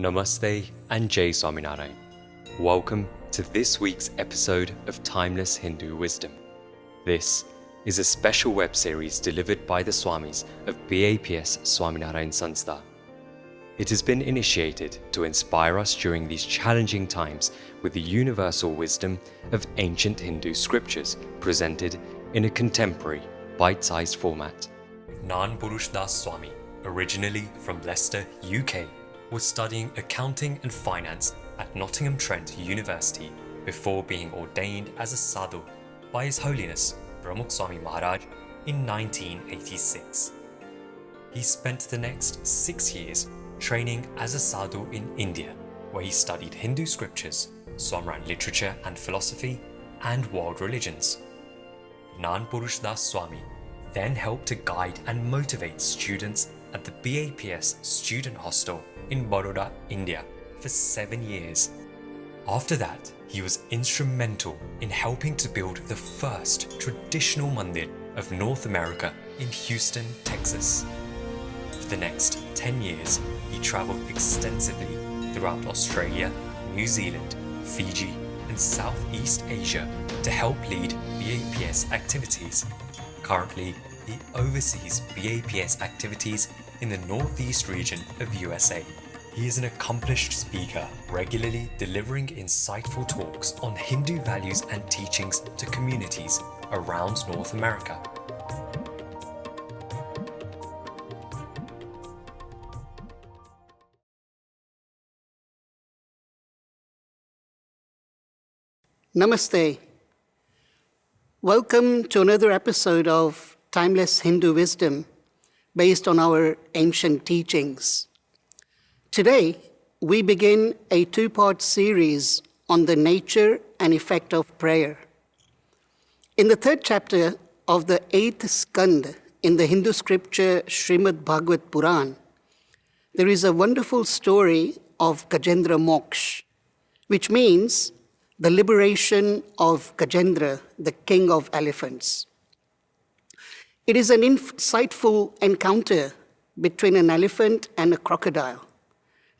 Namaste and Jai Swaminarayan. Welcome to this week's episode of Timeless Hindu Wisdom. This is a special web series delivered by the Swamis of BAPS Swaminarayan Sanstha. It has been initiated to inspire us during these challenging times with the universal wisdom of ancient Hindu scriptures presented in a contemporary, bite-sized format. Gnanpurushdas Swami, originally from Leicester, UK, was studying accounting and finance at Nottingham Trent University before being ordained as a sadhu by His Holiness Pramukh Swami Maharaj in 1986. He spent the next 6 years training as a sadhu in India, where he studied Hindu scriptures, Swamiran literature and philosophy, and world religions. Gnanpurushdas Swami then helped to guide and motivate students at the BAPS student hostel in Baroda, India for 7 years. After that, he was instrumental in helping to build the first traditional mandir of North America in Houston, Texas. For the next 10 years, he travelled extensively throughout Australia, New Zealand, Fiji, and Southeast Asia to help lead BAPS activities. Currently, he oversees BAPS activities in the Northeast region of USA. He is an accomplished speaker, regularly delivering insightful talks on Hindu values and teachings to communities around North America. Namaste. Welcome to another episode of Timeless Hindu Wisdom based on our ancient teachings. Today, we begin a two-part series on the nature and effect of prayer. In the third chapter of the 8th skand in the Hindu scripture Srimad Bhagavad Puran, there is a wonderful story of Kajandra Moksh, which means the liberation of Kajandra, the king of elephants. It is an insightful encounter between an elephant and a crocodile,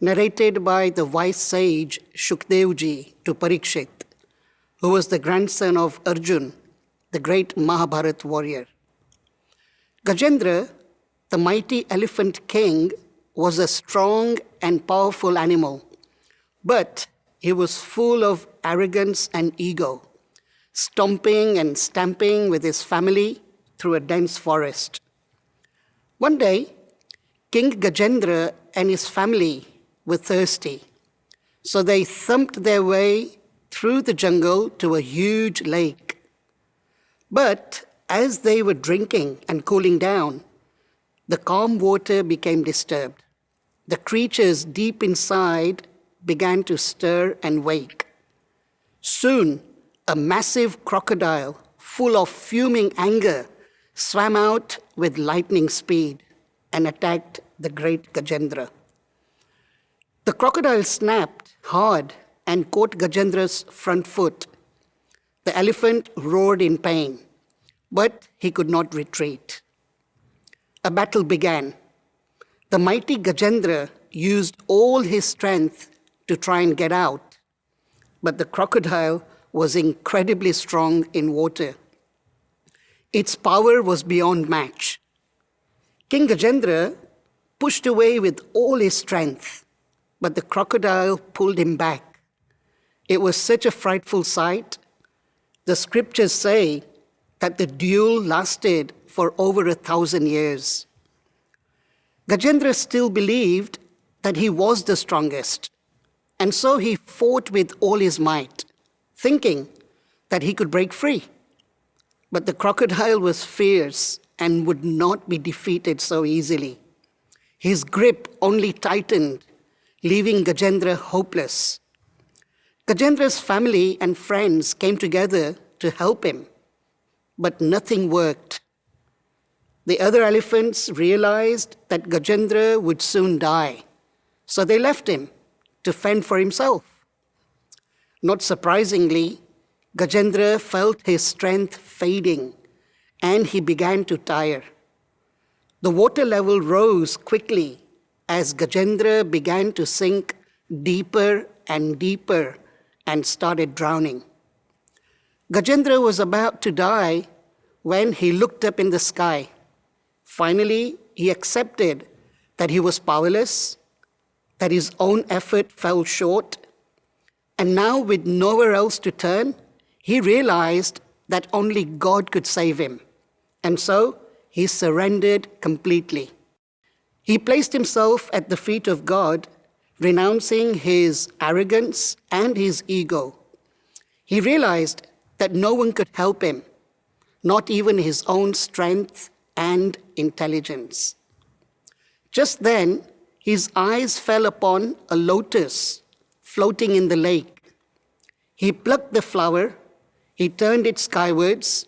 narrated by the wise sage Shukdevji to Parikshit, who was the grandson of Arjun, the great Mahabharat warrior. Gajendra, the mighty elephant king, was a strong and powerful animal, but he was full of arrogance and ego, stomping and stamping with his family through a dense forest. One day, King Gajendra and his family were thirsty, so they thumped their way through the jungle to a huge lake. But as they were drinking and cooling down, the calm water became disturbed. The creatures deep inside began to stir and wake. Soon, a massive crocodile, full of fuming anger, swam out with lightning speed and attacked the great Gajendra. The crocodile snapped hard and caught Gajendra's front foot. The elephant roared in pain, but he could not retreat. A battle began. The mighty Gajendra used all his strength to try and get out, but the crocodile was incredibly strong in water. Its power was beyond match. King Kajandra pushed away with all his strength, but the crocodile pulled him back. It was such a frightful sight. The scriptures say that the duel lasted for over 1,000 years. Gajendra still believed that he was the strongest, and so he fought with all his might, thinking that he could break free. But the crocodile was fierce and would not be defeated so easily. His grip only tightened, leaving Gajendra hopeless. Gajendra's family and friends came together to help him, but nothing worked. The other elephants realized that Gajendra would soon die, so they left him to fend for himself. Not surprisingly, Gajendra felt his strength fading, and he began to tire. The water level rose quickly as Kajandra began to sink deeper and deeper and started drowning. Kajandra was about to die when he looked up in the sky. Finally, he accepted that he was powerless, that his own effort fell short, and now with nowhere else to turn, he realized that only God could save him. And so he surrendered completely. He placed himself at the feet of God, renouncing his arrogance and his ego. He realized that no one could help him, not even his own strength and intelligence. Just then, his eyes fell upon a lotus floating in the lake. He plucked the flower, he turned it skywards,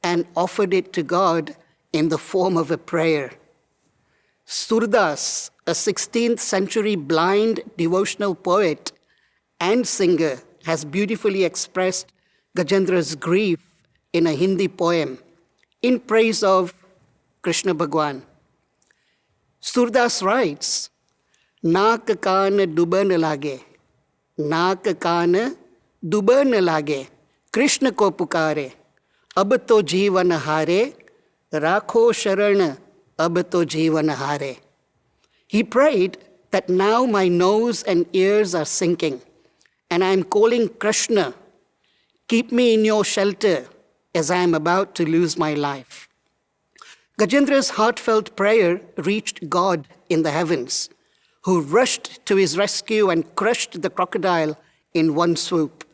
and offered it to God in the form of a prayer. Surdas, a 16th century blind devotional poet and singer, has beautifully expressed Kajandra's grief in a Hindi poem in praise of Krishna Bhagwan. Surdas writes, "Naak kaan duban lage, naak kaan duban lage, Krishna ko pukare, ab to jeevan hare, rakho sharan, ab to jeevan hare." He prayed that now my nose and ears are sinking, and I am calling Krishna, keep me in your shelter as I am about to lose my life. Kajandra's heartfelt prayer reached God in the heavens, who rushed to his rescue and crushed the crocodile in one swoop.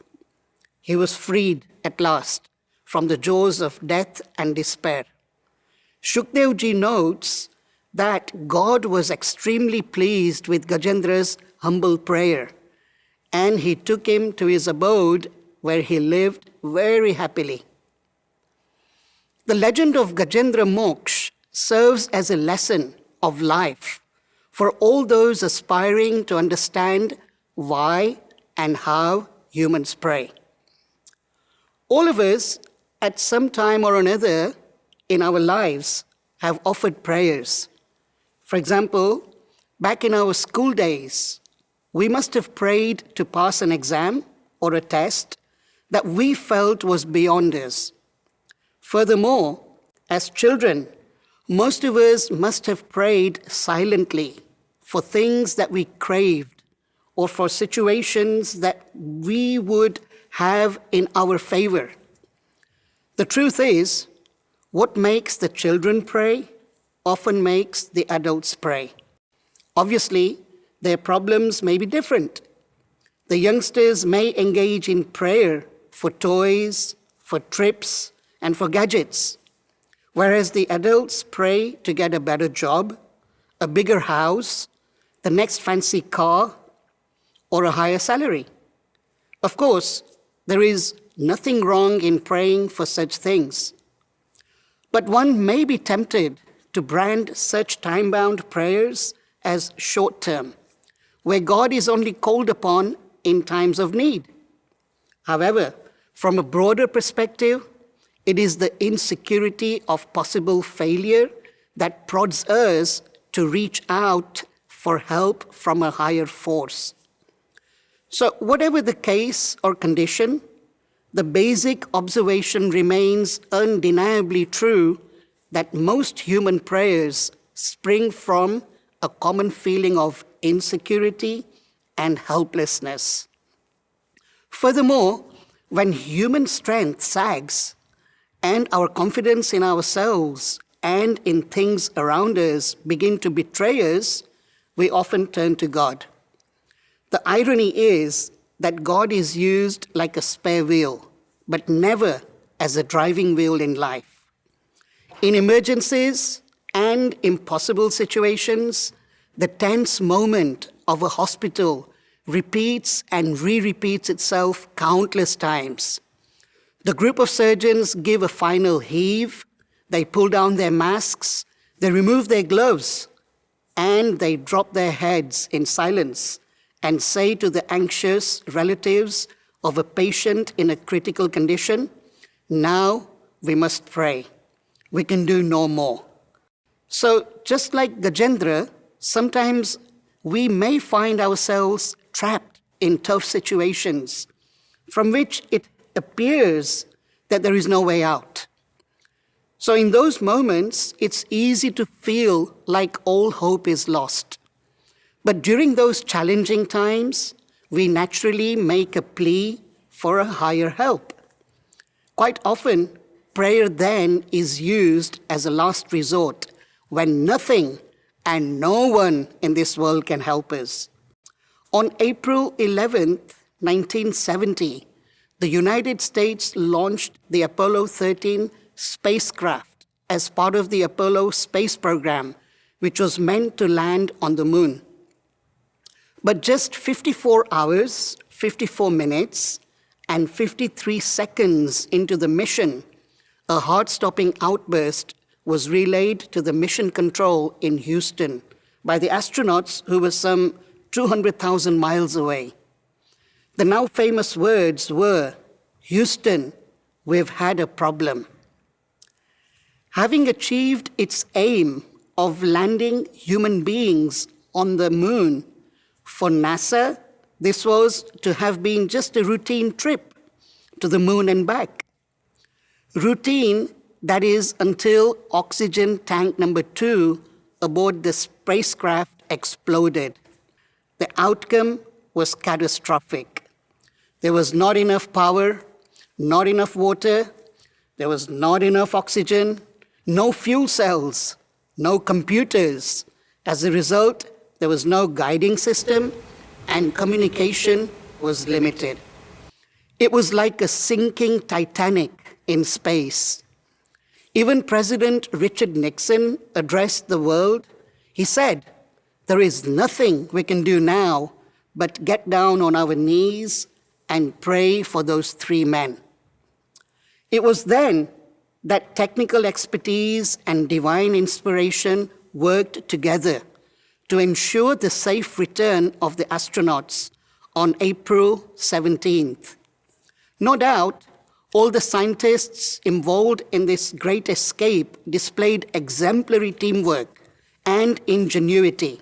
He was freed at last from the jaws of death and despair. Shukdev Ji notes that God was extremely pleased with Kajandra's humble prayer, and he took him to his abode where he lived very happily. The legend of Kajandra Moksh serves as a lesson of life for all those aspiring to understand why and how humans pray. All of us, at some time or another in our lives, have offered prayers. For example, back in our school days, we must have prayed to pass an exam or a test that we felt was beyond us. Furthermore, as children, most of us must have prayed silently for things that we craved or for situations that we would have in our favor. The truth is, what makes the children pray often makes the adults pray. Obviously, their problems may be different. The youngsters may engage in prayer for toys, for trips, and for gadgets, whereas the adults pray to get a better job, a bigger house, the next fancy car, or a higher salary. Of course, there is nothing wrong in praying for such things, but one may be tempted to brand such time-bound prayers as short-term, where God is only called upon in times of need. However, from a broader perspective, it is the insecurity of possible failure that prods us to reach out for help from a higher force. So, whatever the case or condition, the basic observation remains undeniably true that most human prayers spring from a common feeling of insecurity and helplessness. Furthermore, when human strength sags and our confidence in ourselves and in things around us begin to betray us, we often turn to God. The irony is that God is used like a spare wheel, but never as a driving wheel in life. In emergencies and impossible situations, the tense moment of a hospital repeats and re-repeats itself countless times. The group of surgeons give a final heave, they pull down their masks, they remove their gloves, and they drop their heads in silence and say to the anxious relatives of a patient in a critical condition, "Now we must pray. We can do no more." So just like Kajandra, sometimes we may find ourselves trapped in tough situations from which it appears that there is no way out. So in those moments, it's easy to feel like all hope is lost. But during those challenging times, we naturally make a plea for a higher help. Quite often, prayer then is used as a last resort when nothing and no one in this world can help us. On April 11th, 1970, the United States launched the Apollo 13 spacecraft as part of the Apollo space program, which was meant to land on the moon. But just 54 hours, 54 minutes, and 53 seconds into the mission, a heart-stopping outburst was relayed to the mission control in Houston by the astronauts who were some 200,000 miles away. The now famous words were, "Houston, we've had a problem." Having achieved its aim of landing human beings on the moon, for NASA, this was to have been just a routine trip to the moon and back. Routine, that is, until oxygen tank number 2 aboard the spacecraft exploded. The outcome was catastrophic. There was not enough power, not enough water, there was not enough oxygen, no fuel cells, no computers. As a result, there was no guiding system and communication was limited. It was like a sinking Titanic in space. Even President Richard Nixon addressed the world. He said, "There is nothing we can do now but get down on our knees and pray for those 3 men." It was then that technical expertise and divine inspiration worked together to ensure the safe return of the astronauts on April 17th. No doubt, all the scientists involved in this great escape displayed exemplary teamwork and ingenuity.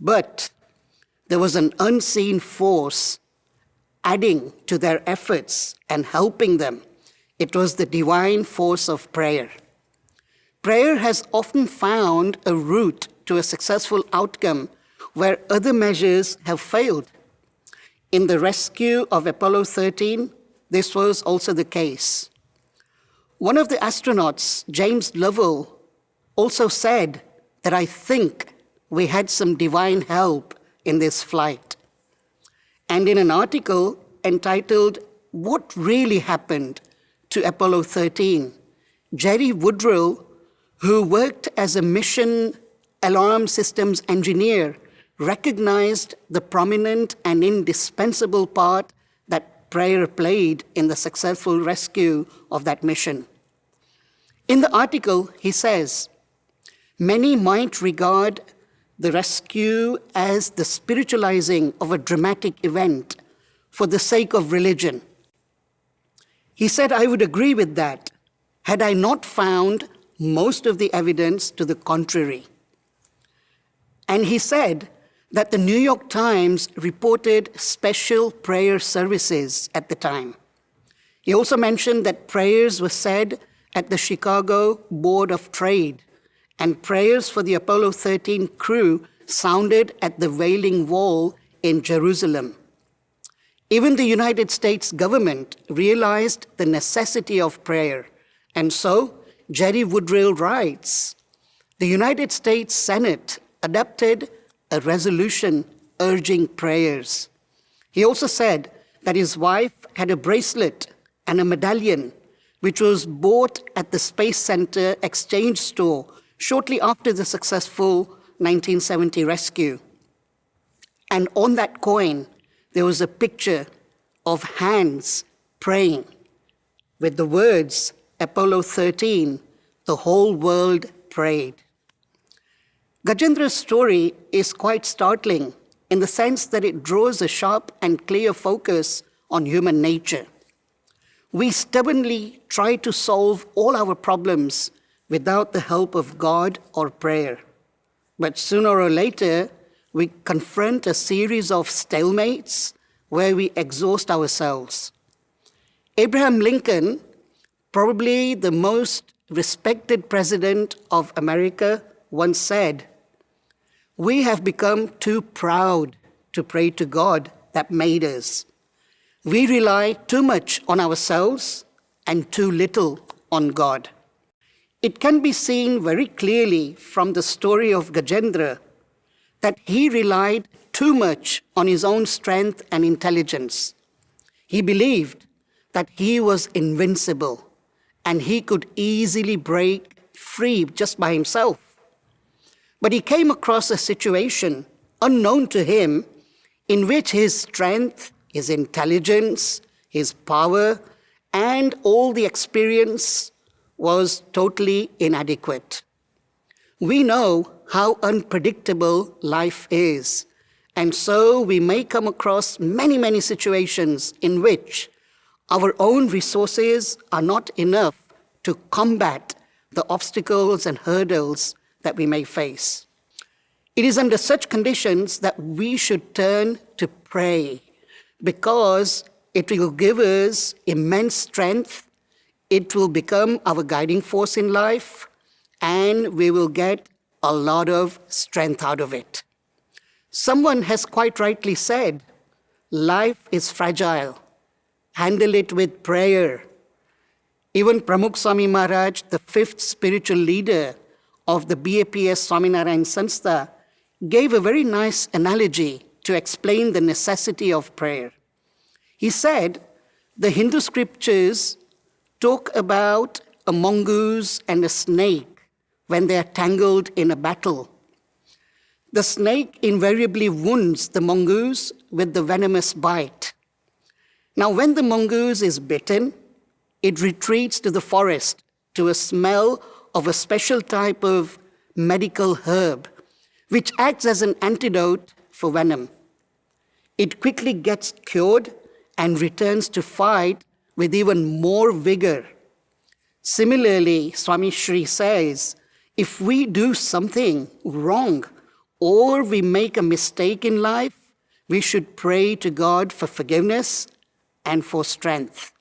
But there was an unseen force adding to their efforts and helping them. It was the divine force of prayer. Prayer has often found a route to a successful outcome where other measures have failed. In the rescue of Apollo 13, this was also the case. One of the astronauts, James Lovell, also said that I think we had some divine help in this flight. And in an article entitled, "What Really Happened to Apollo 13, Jerry Woodrill, who worked as a mission alarm systems engineer, recognized the prominent and indispensable part that prayer played in the successful rescue of that mission. In the article, he says, "Many might regard the rescue as the spiritualizing of a dramatic event for the sake of religion." He said, "I would agree with that, had I not found most of the evidence to the contrary." And he said that the New York Times reported special prayer services at the time. He also mentioned that prayers were said at the Chicago Board of Trade, and prayers for the Apollo 13 crew sounded at the Wailing Wall in Jerusalem. Even the United States government realized the necessity of prayer, and so Jerry Woodrill writes, "The United States Senate adopted a resolution urging prayers." He also said that his wife had a bracelet and a medallion, which was bought at the Space Center exchange store shortly after the successful 1970 rescue. And on that coin, there was a picture of hands praying with the words, "Apollo 13, the whole world prayed." Kajandra's story is quite startling in the sense that it draws a sharp and clear focus on human nature. We stubbornly try to solve all our problems without the help of God or prayer. But sooner or later, we confront a series of stalemates where we exhaust ourselves. Abraham Lincoln, probably the most respected president of America, once said, "We have become too proud to pray to God that made us. We rely too much on ourselves and too little on God." It can be seen very clearly from the story of Kajandra that he relied too much on his own strength and intelligence. He believed that he was invincible and he could easily break free just by himself. But he came across a situation unknown to him in which his strength, his intelligence, his power, and all the experience was totally inadequate. We know how unpredictable life is, and so we may come across many situations in which our own resources are not enough to combat the obstacles and hurdles that we may face. It is under such conditions that we should turn to pray, because it will give us immense strength, it will become our guiding force in life, and we will get a lot of strength out of it. Someone has quite rightly said, life is fragile. Handle it with prayer. Even Pramukh Swami Maharaj, the fifth spiritual leader of the BAPS Swaminarayan Sanstha, gave a very nice analogy to explain the necessity of prayer. He said, the Hindu scriptures talk about a mongoose and a snake when they are tangled in a battle. The snake invariably wounds the mongoose with the venomous bite. Now, when the mongoose is bitten, it retreats to the forest to a smell of a special type of medical herb, which acts as an antidote for venom. It quickly gets cured and returns to fight with even more vigor. Similarly, Swami Shri says, if we do something wrong or we make a mistake in life, we should pray to God for forgiveness and for strength.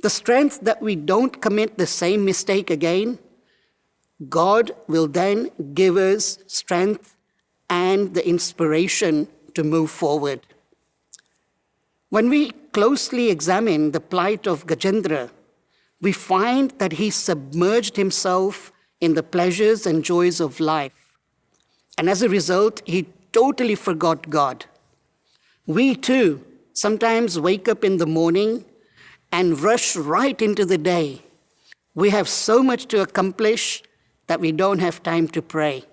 The strength that we don't commit the same mistake again, God will then give us strength and the inspiration to move forward. When we closely examine the plight of Kajandra, we find that he submerged himself in the pleasures and joys of life. And as a result, he totally forgot God. We too sometimes wake up in the morning and rush right into the day. We have so much to accomplish that we don't have time to pray.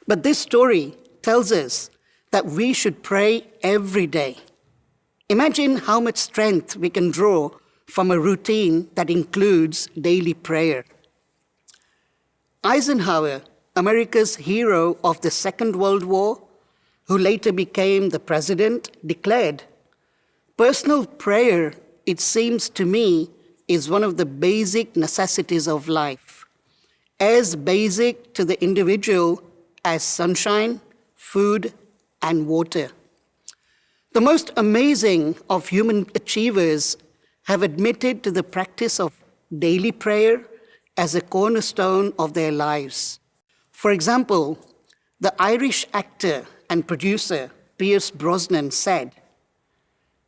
But this story tells us that we should pray every day. Imagine how much strength we can draw from a routine that includes daily prayer. Eisenhower, America's hero of the Second World War, who later became the president, declared, "Personal prayer, it seems to me, is one of the basic necessities of life, as basic to the individual as sunshine, food, and water." The most amazing of human achievers have admitted to the practice of daily prayer as a cornerstone of their lives. For example, the Irish actor and producer Pierce Brosnan said,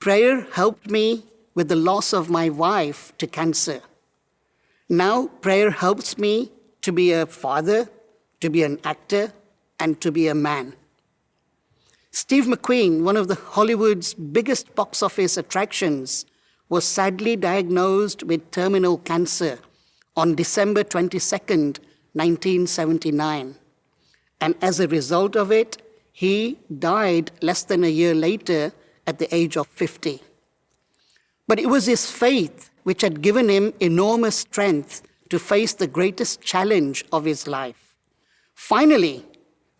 "Prayer helped me with the loss of my wife to cancer. Now prayer helps me to be a father, to be an actor, and to be a man." Steve McQueen, one of Hollywood's biggest box office attractions, was sadly diagnosed with terminal cancer on December 22nd, 1979. And as a result of it, he died less than a year later at the age of 50. But it was his faith which had given him enormous strength to face the greatest challenge of his life. Finally,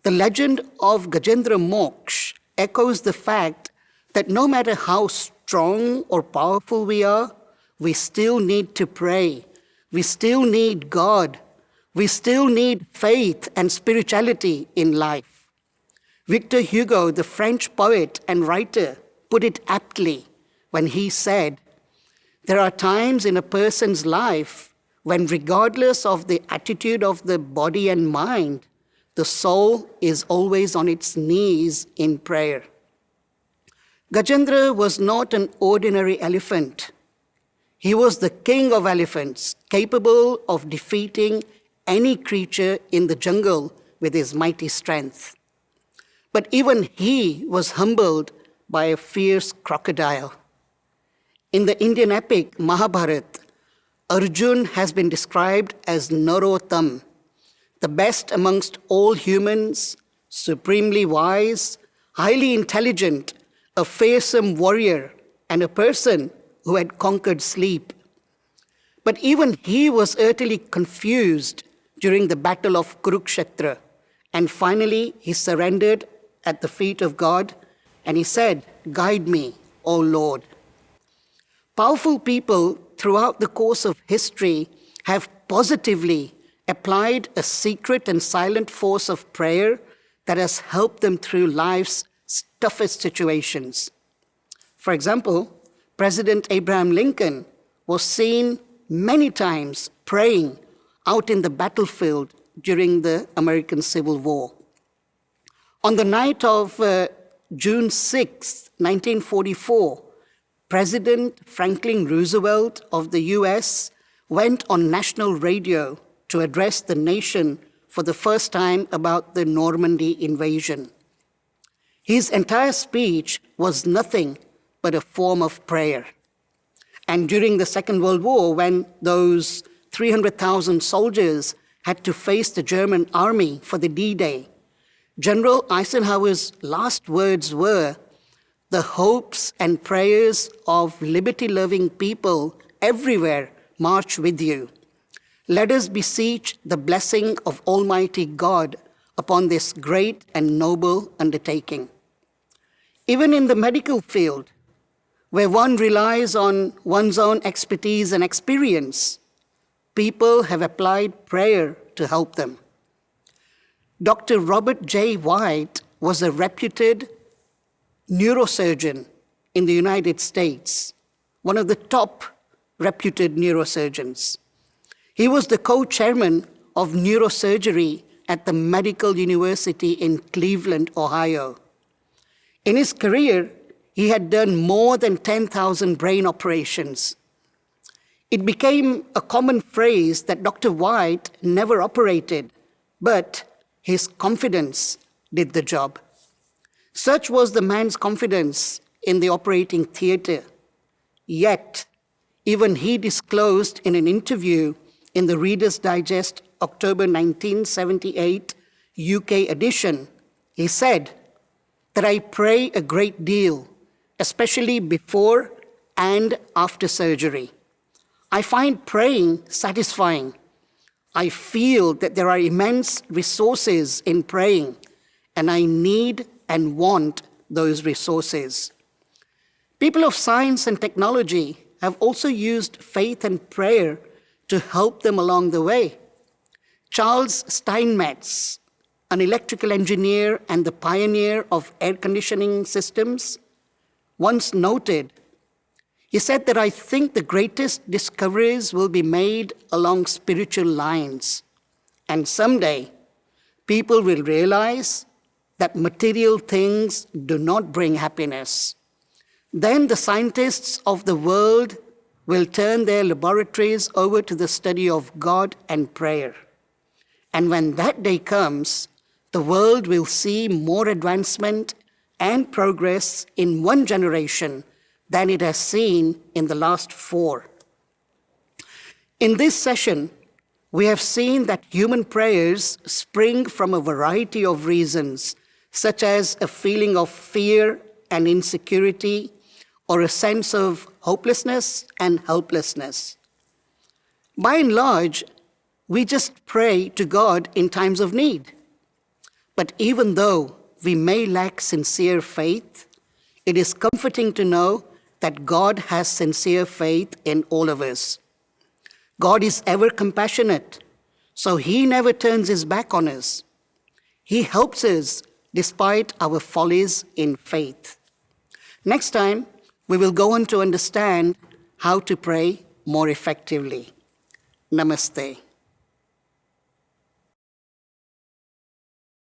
the legend of Kajandra Moksh echoes the fact that no matter how strong or powerful we are, we still need to pray. We still need God. We still need faith and spirituality in life. Victor Hugo, the French poet and writer, put it aptly when he said, "There are times in a person's life when, regardless of the attitude of the body and mind, the soul is always on its knees in prayer." Kajandra was not an ordinary elephant. He was the king of elephants, capable of defeating any creature in the jungle with his mighty strength. But even he was humbled by a fierce crocodile. In the Indian epic Mahabharata, Arjun has been described as Narottam, the best amongst all humans, supremely wise, highly intelligent, a fearsome warrior, and a person who had conquered sleep. But even he was utterly confused during the battle of Kurukshetra, and finally he surrendered at the feet of God, and he said, "Guide me, O Lord." Powerful people throughout the course of history have positively applied a secret and silent force of prayer that has helped them through life's toughest situations. For example, President Abraham Lincoln was seen many times praying out in the battlefield during the American Civil War. On the night of June 6, 1944, President Franklin Roosevelt of the US went on national radio to address the nation for the first time about the Normandy invasion. His entire speech was nothing but a form of prayer. And during the Second World War, when those 300,000 soldiers had to face the German army for the D-Day, General Eisenhower's last words were, "The hopes and prayers of liberty-loving people everywhere march with you. Let us beseech the blessing of Almighty God upon this great and noble undertaking." Even in the medical field, where one relies on one's own expertise and experience, people have applied prayer to help them. Dr. Robert J. White was a reputed neurosurgeon in the United States, one of the top reputed neurosurgeons. He was the co-chairman of neurosurgery at the Medical University in Cleveland, Ohio. In his career, he had done more than 10,000 brain operations. It became a common phrase that Dr. White never operated, but his confidence did the job. Such was the man's confidence in the operating theater. Yet, even he disclosed in an interview in the Reader's Digest October 1978 UK edition, he said that "I pray a great deal, especially before and after surgery. I find praying satisfying. I feel that there are immense resources in praying, and I need and want those resources." People of science and technology have also used faith and prayer to help them along the way. Charles Steinmetz, an electrical engineer and the pioneer of air conditioning systems, once noted, he said that "I think the greatest discoveries will be made along spiritual lines. And someday, people will realize that material things do not bring happiness. Then the scientists of the world will turn their laboratories over to the study of God and prayer. And when that day comes, the world will see more advancement and progress in one generation than it has seen in the last 4. In this session, we have seen that human prayers spring from a variety of reasons, such as a feeling of fear and insecurity, or a sense of hopelessness and helplessness. By and large, we just pray to God in times of need. But even though we may lack sincere faith, it is comforting to know that God has sincere faith in all of us. God is ever compassionate, so he never turns his back on us. He helps us despite our follies in faith. Next time, we will go on to understand how to pray more effectively. Namaste.